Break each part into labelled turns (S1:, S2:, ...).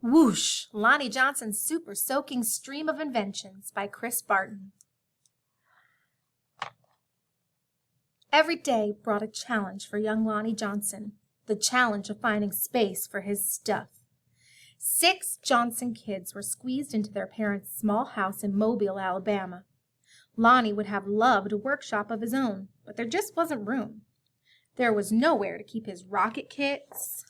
S1: Whoosh! Lonnie Johnson's Super Soaking Stream of Inventions by Chris Barton. Every day brought a challenge for young Lonnie Johnson, the challenge of finding space for his stuff. 6 Johnson kids were squeezed into their parents' small house in Mobile, Alabama. Lonnie would have loved a workshop of his own, but there just wasn't room. There was nowhere to keep his rocket kits,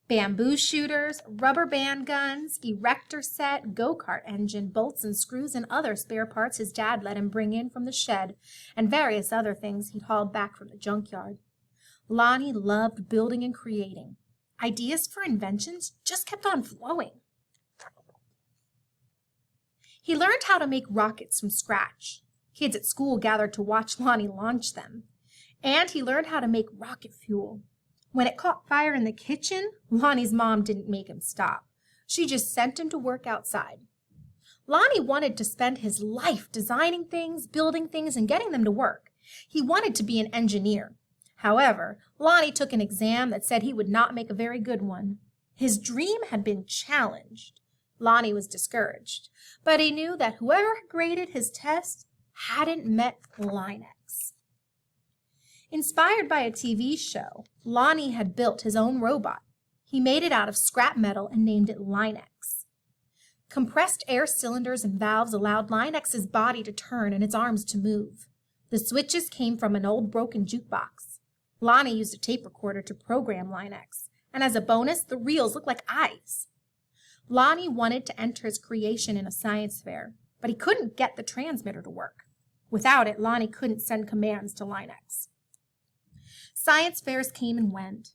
S1: bamboo shooters, rubber band guns, erector set, go-kart engine, bolts and screws, and other spare parts his dad let him bring in from the shed, and various other things he'd hauled back from the junkyard. Lonnie loved building and creating. Ideas for inventions just kept on flowing. He learned how to make rockets from scratch. Kids at school gathered to watch Lonnie launch them. And he learned how to make rocket fuel. When it caught fire in the kitchen, Lonnie's mom didn't make him stop. She just sent him to work outside. Lonnie wanted to spend his life designing things, building things, and getting them to work. He wanted to be an engineer. However, Lonnie took an exam that said he would not make a very good one. His dream had been challenged. Lonnie was discouraged, but he knew that whoever graded his test hadn't met Linux. Inspired by a TV show, Lonnie had built his own robot. He made it out of scrap metal and named it Linux. Compressed air cylinders and valves allowed Linux's body to turn and its arms to move. The switches came from an old broken jukebox. Lonnie used a tape recorder to program Linux, and as a bonus, the reels looked like eyes. Lonnie wanted to enter his creation in a science fair, but he couldn't get the transmitter to work. Without it, Lonnie couldn't send commands to Linux. Science fairs came and went.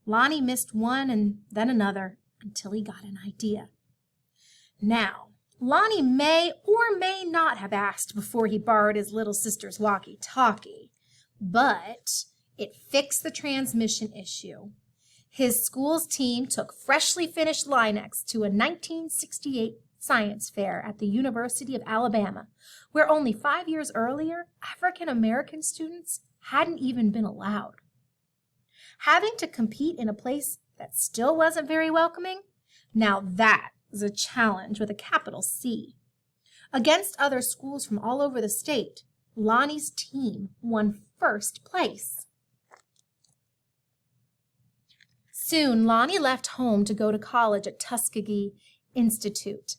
S1: Lonnie missed one and then another until he got an idea. Now, Lonnie may or may not have asked before he borrowed his little sister's walkie-talkie, but it fixed the transmission issue. His school's team took freshly finished Linux to a 1968 science fair at the University of Alabama, where only 5 years earlier, African-American students hadn't even been allowed. Having to compete in a place that still wasn't very welcoming, now that was a challenge with a capital C. Against other schools from all over the state, Lonnie's team won first place. Soon, Lonnie left home to go to college at Tuskegee Institute,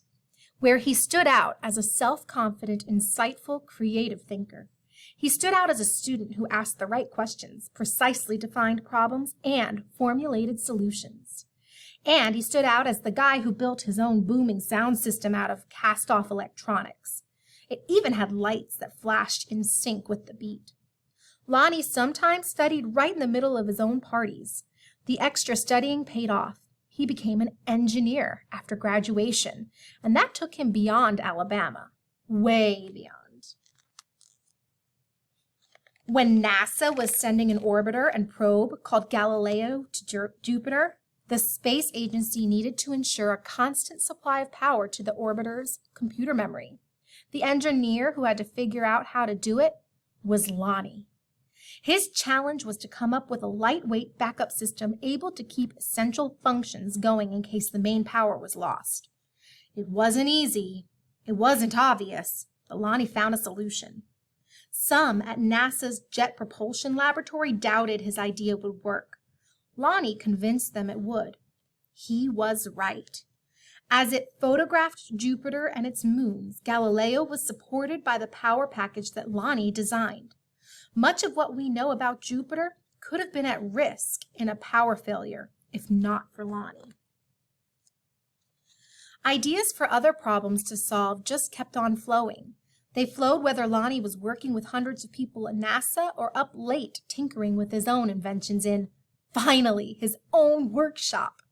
S1: where he stood out as a self-confident, insightful, creative thinker. He stood out as a student who asked the right questions, precisely defined problems, and formulated solutions. And he stood out as the guy who built his own booming sound system out of cast-off electronics. It even had lights that flashed in sync with the beat. Lonnie sometimes studied right in the middle of his own parties. The extra studying paid off. He became an engineer after graduation, and that took him beyond Alabama, way beyond. When NASA was sending an orbiter and probe called Galileo to Jupiter, the space agency needed to ensure a constant supply of power to the orbiter's computer memory. The engineer who had to figure out how to do it was Lonnie. His challenge was to come up with a lightweight backup system able to keep essential functions going in case the main power was lost. It wasn't easy, it wasn't obvious, but Lonnie found a solution. Some at NASA's Jet Propulsion Laboratory doubted his idea would work. Lonnie convinced them it would. He was right. As it photographed Jupiter and its moons, Galileo was supported by the power package that Lonnie designed. Much of what we know about Jupiter could have been at risk in a power failure, if not for Lonnie. Ideas for other problems to solve just kept on flowing. They flowed whether Lonnie was working with hundreds of people at NASA or up late tinkering with his own inventions in, finally, his own workshop.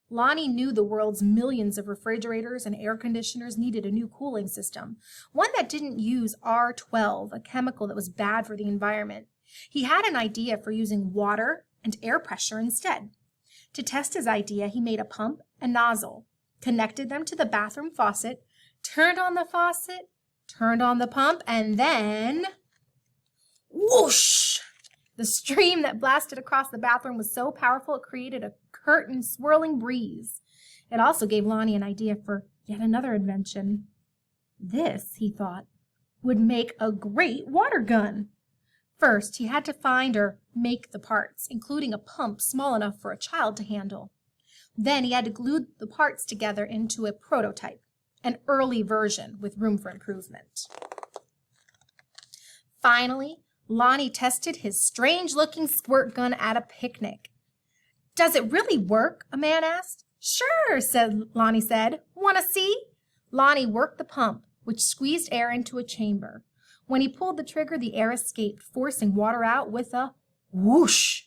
S1: Lonnie knew the world's millions of refrigerators and air conditioners needed a new cooling system, one that didn't use R12, a chemical that was bad for the environment. He had an idea for using water and air pressure instead. To test his idea, he made a pump and nozzle, connected them to the bathroom faucet, turned on the faucet, turned on the pump, and then whoosh! The stream that blasted across the bathroom was so powerful it created a curtain swirling breeze. It also gave Lonnie an idea for yet another invention. This, he thought, would make a great water gun. First, he had to find or make the parts, including a pump small enough for a child to handle. Then he had to glue the parts together into a prototype, an early version with room for improvement. Finally, Lonnie tested his strange-looking squirt gun at a picnic. "Does it really work?" a man asked. "Sure," Lonnie said. "Want to see?" Lonnie worked the pump, which squeezed air into a chamber. When he pulled the trigger, the air escaped, forcing water out with a whoosh.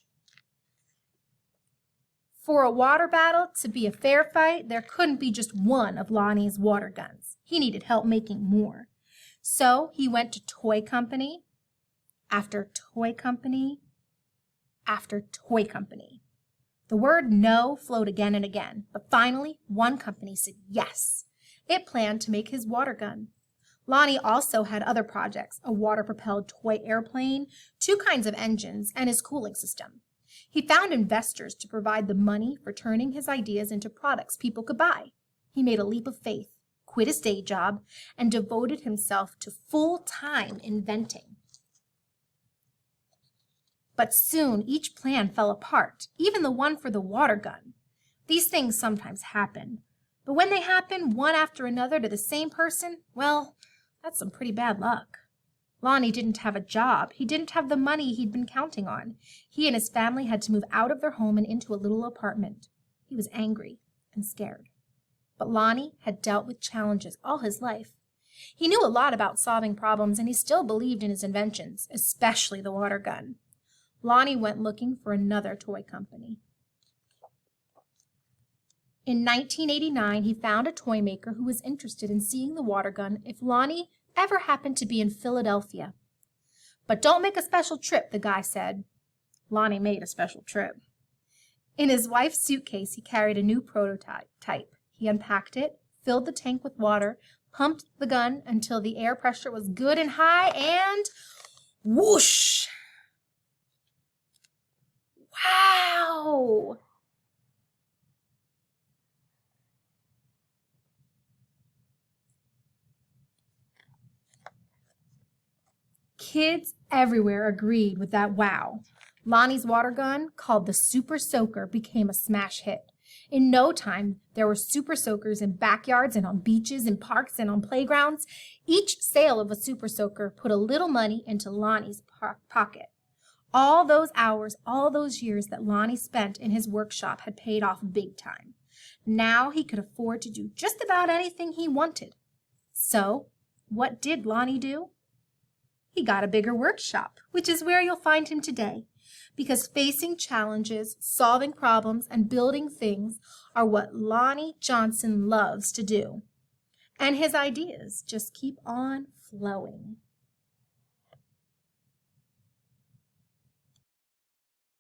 S1: For a water battle to be a fair fight, there couldn't be just one of Lonnie's water guns. He needed help making more. So he went to toy company after toy company after toy company. The word no flowed again and again, but finally one company said yes. It planned to make his water gun. Lonnie also had other projects, a water-propelled toy airplane, 2 kinds of engines, and his cooling system. He found investors to provide the money for turning his ideas into products people could buy. He made a leap of faith, quit his day job, and devoted himself to full-time inventing. But soon each plan fell apart, even the one for the water gun. These things sometimes happen, but when they happen one after another to the same person, well, that's some pretty bad luck. Lonnie didn't have a job. He didn't have the money he'd been counting on. He and his family had to move out of their home and into a little apartment. He was angry and scared. But Lonnie had dealt with challenges all his life. He knew a lot about solving problems, and he still believed in his inventions, especially the water gun. Lonnie went looking for another toy company. In 1989, he found a toy maker who was interested in seeing the water gun if Lonnie ever happened to be in Philadelphia. "But don't make a special trip," the guy said. Lonnie made a special trip. In his wife's suitcase, he carried a new prototype. He unpacked it, filled the tank with water, pumped the gun until the air pressure was good and high, and whoosh! Wow! Kids everywhere agreed with that wow. Lonnie's water gun, called the Super Soaker, became a smash hit. In no time, there were super soakers in backyards and on beaches, in parks and on playgrounds. Each sale of a super soaker put a little money into Lonnie's pocket. All those hours, all those years that Lonnie spent in his workshop had paid off big time. Now he could afford to do just about anything he wanted. So, what did Lonnie do? He got a bigger workshop, which is where you'll find him today, because facing challenges, solving problems, and building things are what Lonnie Johnson loves to do. And his ideas just keep on flowing.